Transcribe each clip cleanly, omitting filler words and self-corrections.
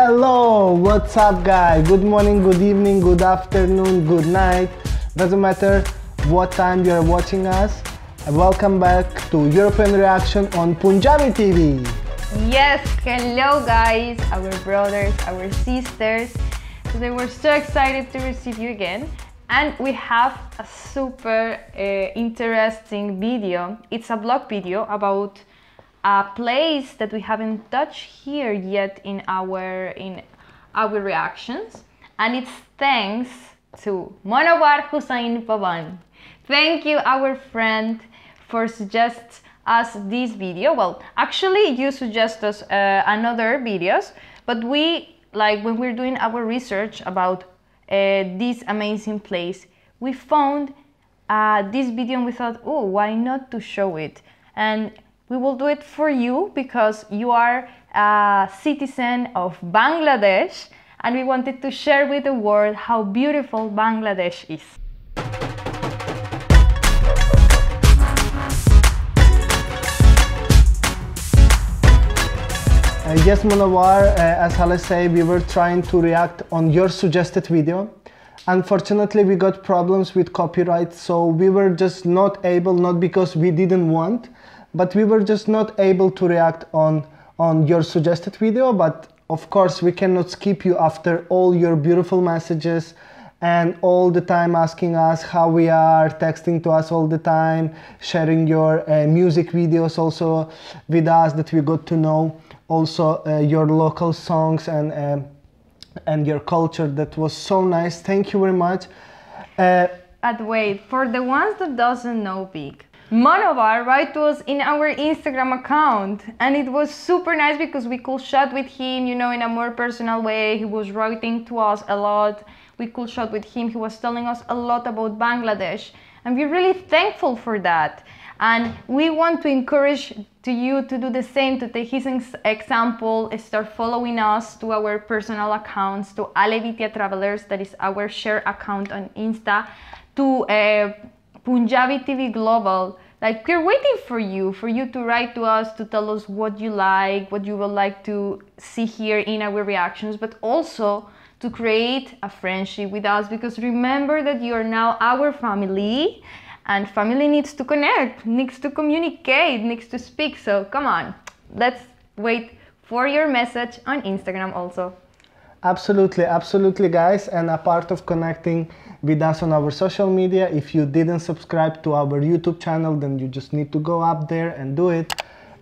Hello, what's up guys? Good morning, good evening, good afternoon, good night. Doesn't matter what time you're watching us. Welcome back to European Reaction on Punjabi TV. Yes, hello guys, our brothers, our sisters. Today we're so excited to receive you again. And we have a super interesting video. It's a vlog video about a place that we haven't touched here yet in our reactions, and it's thanks to Monowar Hussain Pawan. Thank you, our friend, for suggest us this video. Well, actually, you suggest us another videos, but we when we're doing our research about this amazing place, we found this video and we thought, oh, why not to show it? And we will do it for you because you are a citizen of Bangladesh and we wanted to share with the world how beautiful Bangladesh is. Yes, Monowar, as Hale said, we were trying to react on your suggested video. Unfortunately, we got problems with copyright, so we were just not able, not because we didn't want, but we were just not able to react on your suggested video. But of course, we cannot skip you after all your beautiful messages and all the time asking us how we are, texting to us all the time, sharing your music videos also with us, that we got to know also your local songs and your culture. That was so nice. Thank you very much. And wait, for the ones that doesn't know Big, Monowar wrote to us in our Instagram account, and it was super nice because we could chat with him, you know, in a more personal way. He was writing to us a lot. We could chat with him. He was telling us a lot about Bangladesh, and we're really thankful for that. And we want to encourage you to do the same, to take his example, start following us to our personal accounts, to Alevitia Travelers, that is our share account on Insta, to Punjabi TV Global. Like, we're waiting for you to write to us, to tell us what you like, what you would like to see here in our reactions, but also to create a friendship with us, because remember that you are now our family, and family needs to connect, needs to communicate, needs to speak. So come on, let's wait for your message on Instagram also. Absolutely, absolutely guys. And a part of connecting with us on our social media, if you didn't subscribe to our YouTube channel, then you just need to go up there and do it.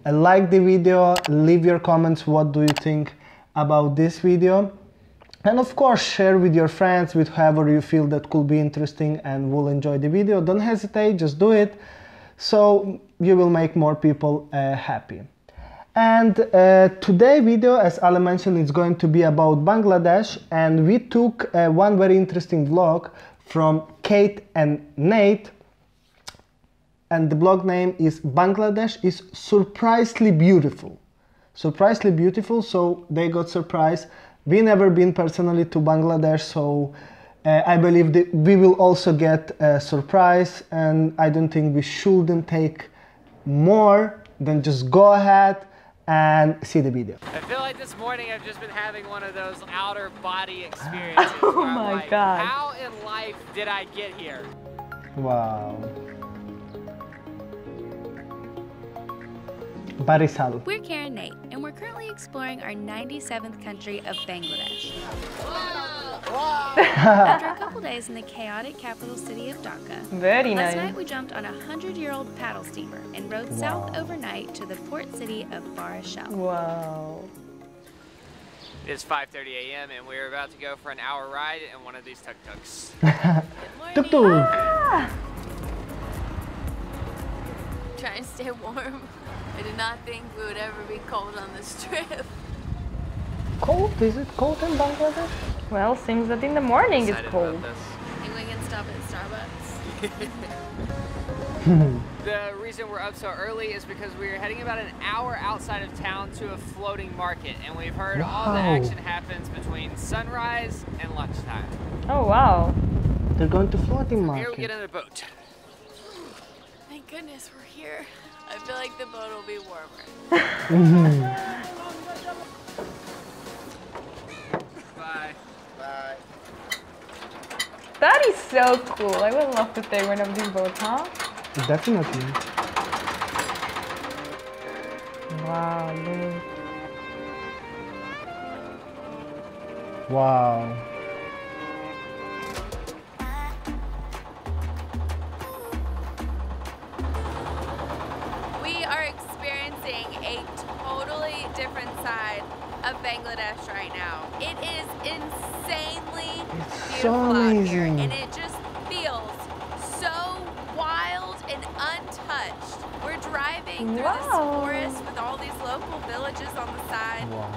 And like the video, leave your comments, what do you think about this video? And of course, share with your friends, with whoever you feel that could be interesting and will enjoy the video. Don't hesitate, just do it. So you will make more people happy. And today's video, as Ale mentioned, is going to be about Bangladesh. And we took one very interesting vlog from Kate and Nate. And the blog name is Bangladesh is Surprisingly Beautiful. Surprisingly beautiful, so they got surprised. We never been personally to Bangladesh, so I believe that we will also get a surprise, and I don't think we shouldn't take more than just go ahead and see the video. I feel like this morning I've just been having one of those outer body experiences. Oh my God. How in life did I get here? Wow. Barisal. We're Karen Nate, and we're currently exploring our 97th country of Bangladesh. After a couple days in the chaotic capital city of Dhaka, Very nice. last night we jumped on a 100-year-old paddle steamer and rode south overnight to the port city of Barishal. Wow. It's 5:30 a.m. and we're about to go for an hour ride in one of these tuk-tuks. Tuk tuk. Trying to stay warm. I did not think we would ever be cold on this trip. Cold? Is it cold in Bangladesh? Well, seems that in the morning it's Excited cold. about this. I think we can stop at Starbucks. The reason we're up so early is because we're heading about an hour outside of town to a floating market, and we've heard all the action happens between sunrise and lunchtime. Oh wow. They're going to floating Here market. we get in a boat. Thank goodness we're here. I feel like the boat will be warmer. That is so cool. I would love to take one of these boats, huh? Definitely. Wow, look. Wow. We are experiencing a totally different side of Bangladesh right now. It is insanely so beautiful out here, amazing. and it just feels so wild and untouched. We're driving through this Wow. forest with all these local villages on the side. Wow.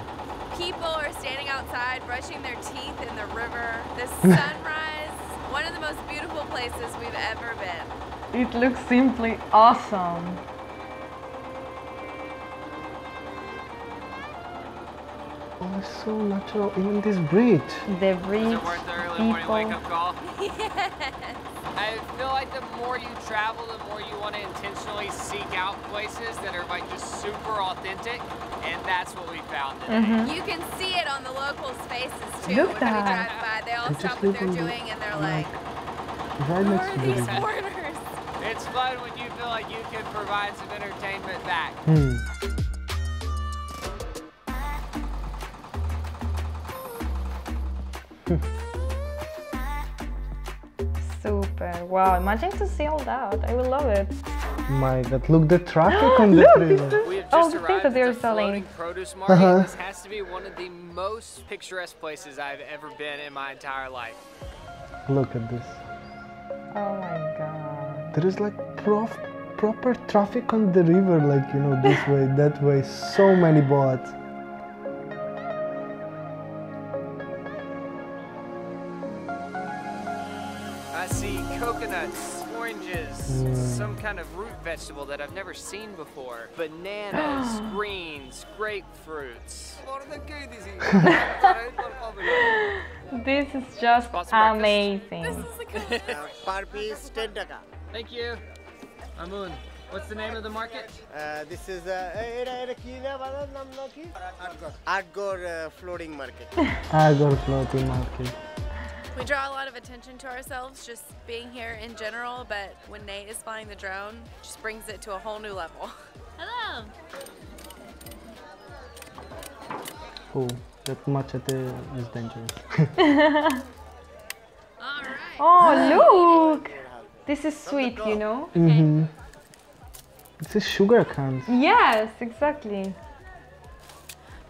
People are standing outside brushing their teeth in the river. The sunrise, one of the most beautiful places we've ever been. It looks simply awesome. Oh, it's so natural. Even this bridge. The Is bridge, it worth the early morning people. wake-up call? Yes. I feel like the more you travel, the more you want to intentionally seek out places that are like just super authentic, and that's what we found today. You can see it on the locals' faces too. Look when we that. drive by, they all They just stop what live they're on the- doing and they're like, Right "Who next are to the these river. foreigners?" It's fun when you feel like you can provide some entertainment back. Super. Wow, imagine to see all that. I will love it. My God, look the traffic on the Look, river. this is We have all just the things arrived that at they're the selling. floating produce market. Uh-huh. This has to be one of the most picturesque places I've ever been in my entire life. Look at this. Oh my god. There is like proper traffic on the river, like, you know, this way, that way. So many boats. I see coconuts, oranges, some kind of root vegetable that I've never seen before, bananas, greens, grapefruits. This is just Bought some breakfast. amazing. Per piece 10 taka. Thank you. Amun, what's the name of the market? This is এটা কি না বাজার নাম নাকি Atgarh floating market. Agor floating market. We draw a lot of attention to ourselves just being here in general, but when Nate is flying the drone, it just brings it to a whole new level. Hello. Oh, that machete is dangerous. All right. Oh, look! This is sweet, you know? This is sugar cans. Yes, exactly.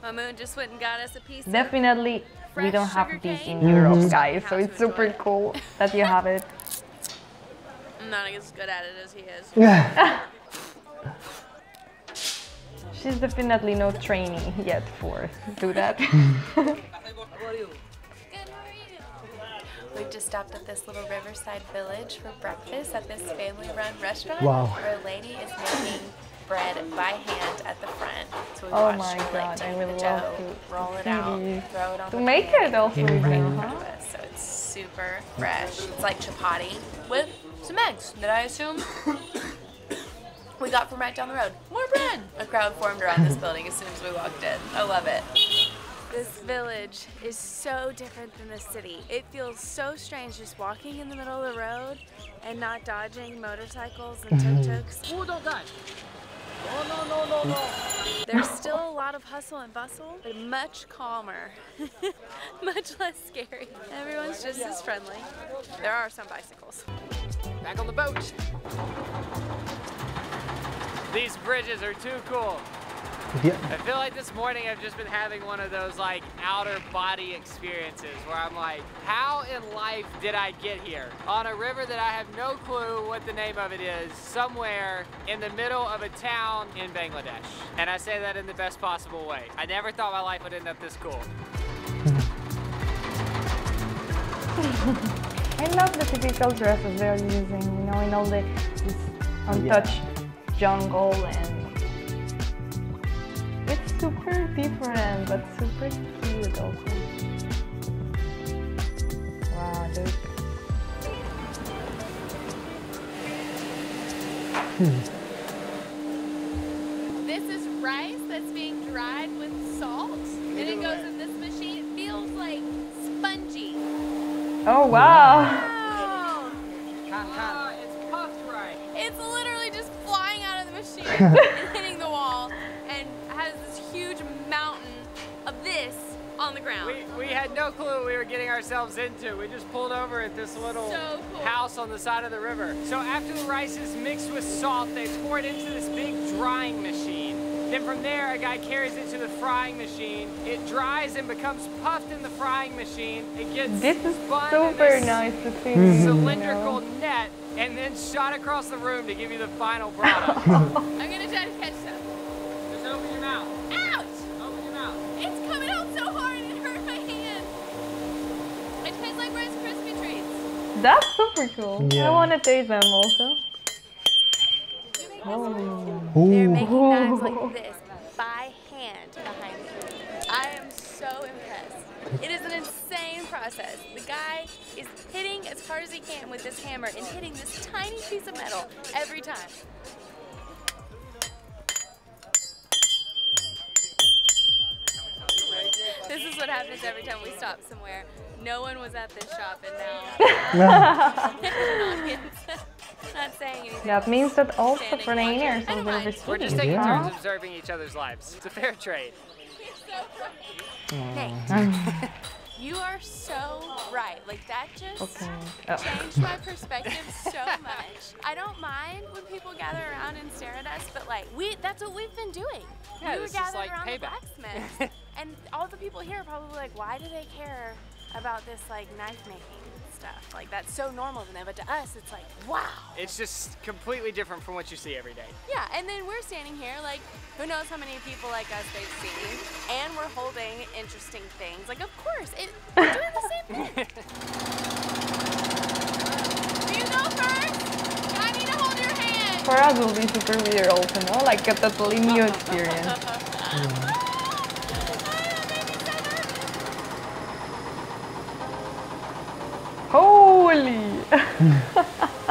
Mamoon just went and got us a piece of Definitely, we fresh don't have sugar this in cane. Europe, Mhm. guys, so it's super cool that you have it. I'm not as good at it as he is. She's definitely no training yet for do that. Good, how are you? We've just stopped at this little riverside village for breakfast at this family-run restaurant Wow. where a lady is making bread by hand at the front. So we Oh watched my her, like, God, I take will the love dough, to roll it see out, this. throw it on To the make pan, it also and with bring them, it huh? to us. So it's super fresh. It's like chapati with some eggs that I assume we got from right down the road. More bread! A crowd formed around this building as soon as we walked in. I love it. This village is so different than the city. It feels so strange just walking in the middle of the road and not dodging motorcycles and tuk-tuks. Oh, don't die. There's still a lot of hustle and bustle, but much calmer. Much less scary. Everyone's just as friendly. There are some bicycles. Back on the boat. These bridges are too cool. Yeah. I feel like this morning I've just been having one of those like outer body experiences where I'm like, how in life did I get here? On a river that I have no clue what the name of it is, somewhere in the middle of a town in Bangladesh. And I say that in the best possible way. I never thought my life would end up this cool. I love the typical dresses they're using, you know, in all the this untouched jungle, and it's super different but super cute also. Wow, look. This is rice that's being dried with salt, and it goes in this machine. It feels like spongy. Oh wow! and hitting the wall and has this huge mountain of this on the ground. We had no clue what we were getting ourselves into. We just pulled over at this little house on the side of the river. So after the rice is mixed with salt, they pour it into this big drying machine. Then from there, a guy carries it to the frying machine. It dries and becomes puffed in the frying machine. It gets This is spun in super this nice to see. cylindrical net and then shot across the room to give you the final product. I'm gonna try to catch some. Just open your mouth. Ouch! Open your mouth. It's coming out so hard it hurt my hand. It tastes like Rice Krispie treats. That's super cool. Yeah. I want to taste them also. They're making knives like this by hand behind me. I am so impressed. It is an insane process. The guy is hitting as hard as he can with this hammer and hitting this tiny piece of metal every time. This is what happens every time we stop somewhere. No one was at this shop and now an audience. Not saying anything. That means that also Standing foreigners watching. are very We're just sweet. taking Yeah. turns observing each other's lives. It's a fair trade. Nate, you are so right. Like that just Okay. Oh. changed my perspective so much. I don't mind when people gather around and stare at us, but like that's what we've been doing. Yeah, We were this is gathered like around the payback. blacksmith. And all the people here are probably like, why do they care about this like knife making stuff? Like that's so normal to them, but to us it's like, wow. It's just completely different from what you see every day. Yeah, and then we're standing here like, who knows how many people like us they've seen, and we're holding interesting things. Like, of course, we're doing the same thing. Do you go first? I need to hold your hand. For us, it will be super weird also, no? Like a totally new experience. Holy!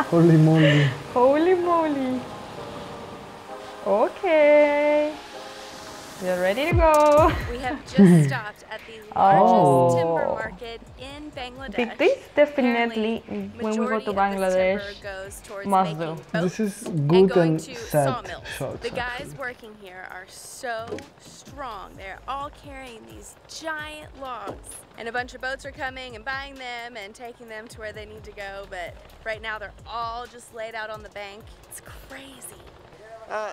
Holy moly. Holy moly! Okay. We're ready to go. We have just stopped at the largest Oh. timber market in Bangladesh. Big this definitely, Apparently, when we go majority to of this Bangladesh, timber goes towards must making do. boats This is and good going and to sad sawmills. shots. The guys working here are so strong. They're all carrying these giant logs. And a bunch of boats are coming and buying them and taking them to where they need to go. But right now they're all just laid out on the bank. It's crazy.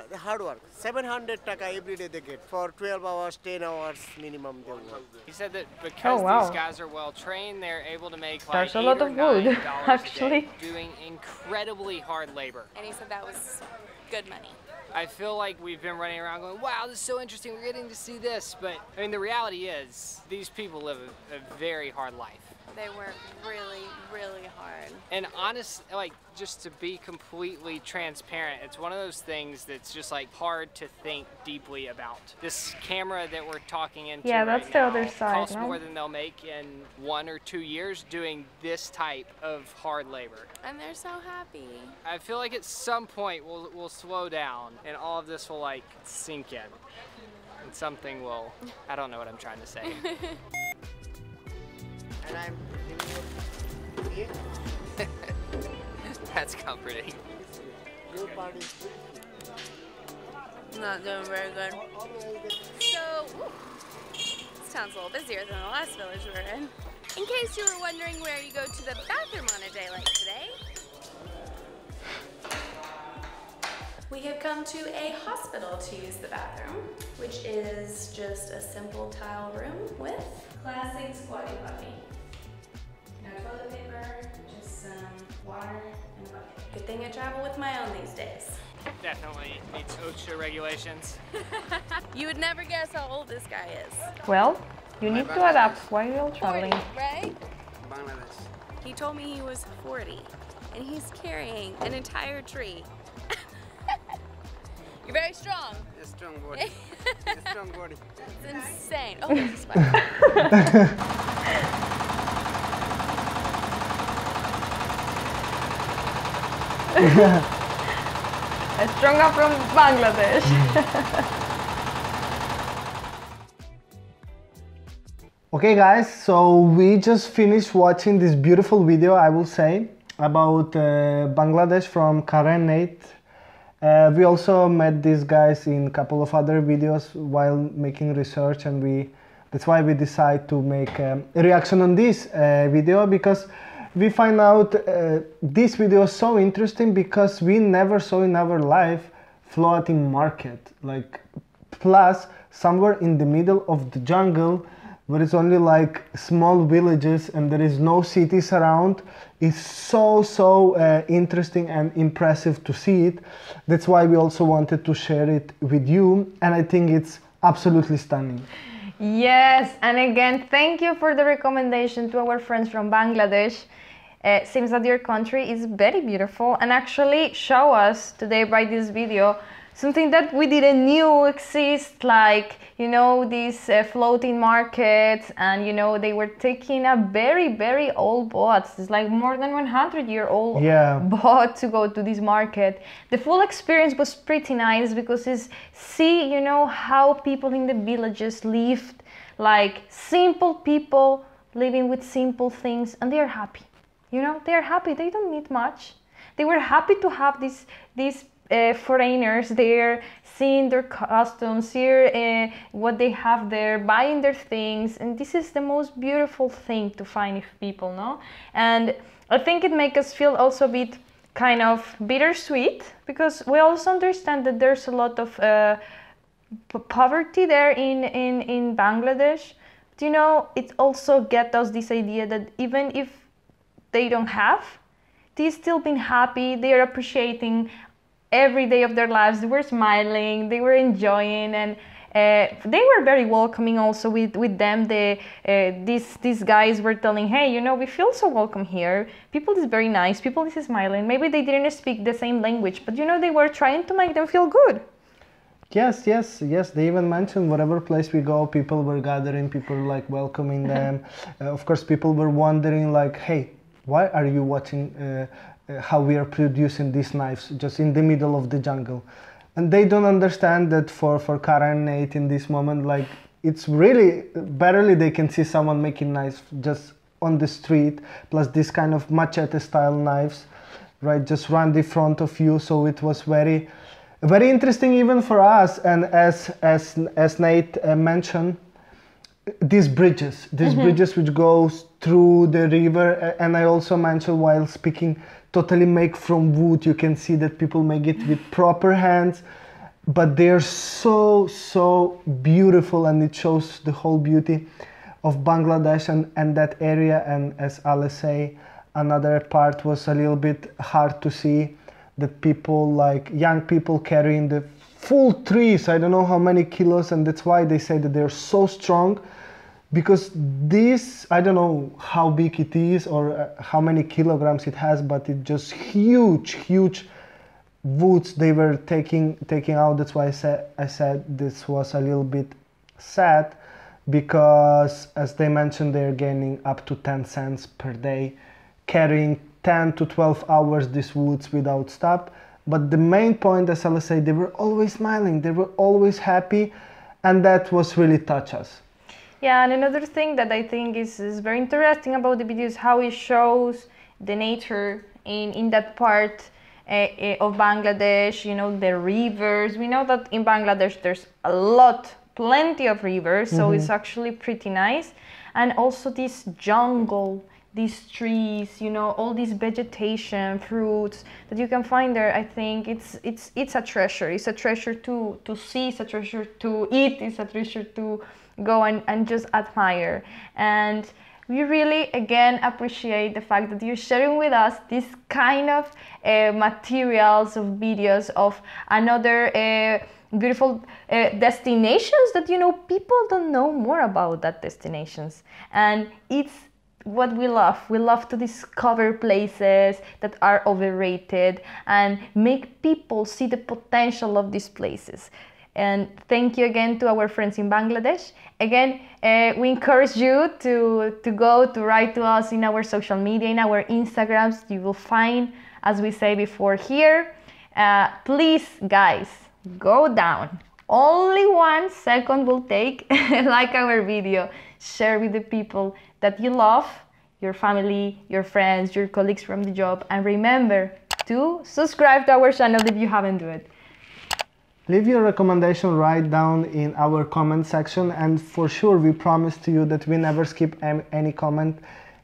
The hard work. 700 taka every day they get for 12 hours, 10 hours minimum they work. He said that because Oh, wow. these guys are well trained, they're able to make like There's a $8 lot or of wood, $9 a day actually. doing incredibly hard labor. And he said that was good money. I feel like we've been running around going, wow, this is so interesting, we're getting to see this. But I mean, the reality is these people live a very hard life. They work really, really hard. And honest, like, just to be completely transparent, it's one of those things that's just like hard to think deeply about. This camera that we're talking into Yeah, right that's the now other side, costs no? more than they'll make in 1 or 2 years doing this type of hard labor. And they're so happy. I feel like at some point we'll slow down and all of this will like sink in. And something will, I don't know what I'm trying to say. And I'm giving you here. That's comforting. Your part is Not doing very good. So, this town's a little busier than the last village we were in. In case you were wondering where you go to the bathroom on a day like today, we have come to a hospital to use the bathroom, which is just a simple tile room with classic squatty potty. No toilet paper, just some water and a bucket. Good thing I travel with my own these days. Definitely meets OSHA regulations. You would never guess how old this guy is. Well, you need to adapt while you're traveling. 40, right? Bangladesh. He told me he was 40, and he's carrying an entire tree. You're very strong. Strong body. Strong body. It's insane. Oh, there's a spider. Stronger from Bangladesh. Okay guys, so we just finished watching this beautiful video, I will say, about Bangladesh from Karen, Nate We also met these guys in a couple of other videos while making research, and that's why we decide to make a reaction on this video, because we find out this video is so interesting because we never saw in our life floating market, like, plus somewhere in the middle of the jungle where it's only like small villages and there is no cities around. Is so interesting and impressive to see it. That's why we also wanted to share it with you, and I think it's absolutely stunning. Yes, and again, thank you for the recommendation to our friends from Bangladesh. Seems that your country is very beautiful, and actually show us today by this video something that we didn't knew exist, like, you know, these floating markets, and, you know, they were taking a very old boat. It's like more than 100-year-old boat to go to this market. The full experience was pretty nice because it's see, you know, how people in the villages lived, like simple people living with simple things, and they are happy. You know, they are happy. They don't need much. They were happy to have these foreigners there, seeing their customs, here what they have there, buying their things, and this is the most beautiful thing to find with people, no? And I think it makes us feel also a bit kind of bittersweet, because we also understand that there's a lot of poverty there in Bangladesh. But, you know, it also gets us this idea that even if they don't have, they still been happy, they are appreciating every day of their lives. They were smiling, they were enjoying, and they were very welcoming also with them. These guys were telling, hey, you know, we feel so welcome here. People is very nice, people is smiling. Maybe they didn't speak the same language, but, you know, they were trying to make them feel good. Yes, they even mentioned whatever place we go, people were gathering, people like welcoming them. Of course, people were wondering like, hey, why are you watching how we are producing these knives just in the middle of the jungle? And they don't understand that for Kara and Nate in this moment, like, it's really barely they can see someone making knives just on the street, plus this kind of machete style knives, right, just right in front of you. So it was very interesting even for us. And as Nate mentioned, these bridges which goes through the river, and I also mentioned while speaking, totally make from wood. You can see that people make it with proper hands, but they're so beautiful, and it shows the whole beauty of Bangladesh and that area. And as Ale say, another part was a little bit hard to see, that people, like young people, carrying the full trees, I don't know how many kilos, and that's why they say that they're so strong, because this, I don't know how big it is or how many kilograms it has, but it's just huge woods they were taking out. That's why I said this was a little bit sad, because as they mentioned, they're gaining up to 10 cents per day, carrying 10 to 12 hours these woods without stop. But the main point, as I say, they were always smiling, they were always happy, and that was really touch us. Yeah, and another thing that I think is very interesting about the video is how it shows the nature in that part of Bangladesh, you know, the rivers. We know that in Bangladesh there's plenty of rivers, so it's actually pretty nice. And also this jungle, these trees, you know, all this vegetation, fruits that you can find there. I think it's a treasure. It's a treasure to see, it's a treasure to eat, it's a treasure to go and just admire. And we really again appreciate the fact that you're sharing with us this kind of materials of videos of another beautiful destinations that, you know, people don't know more about that destinations. And it's what we love. We love to discover places that are overrated and make people see the potential of these places. And thank you again to our friends in Bangladesh. Again, we encourage you to write to us in our social media, in our Instagrams. You will find, as we say before here, please guys, go down. Only 1 second will take, like our video, share with the people that you love, your family, your friends, your colleagues from the job, and remember, to subscribe to our channel if you haven't done it. Leave your recommendation right down in our comment section, and for sure we promise to you that we never skip any comment.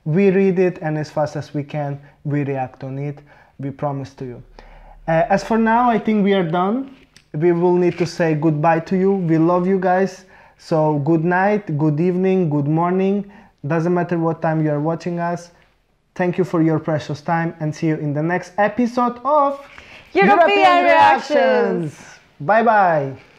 We read it, and as fast as we can we react on it. We promise to you. As for now, I think we are done. We will need to say goodbye to you. We love you guys, so good night, good evening, good morning, doesn't matter what time you are watching us. Thank you for your precious time, and see you in the next episode of European Reactions. Bye bye.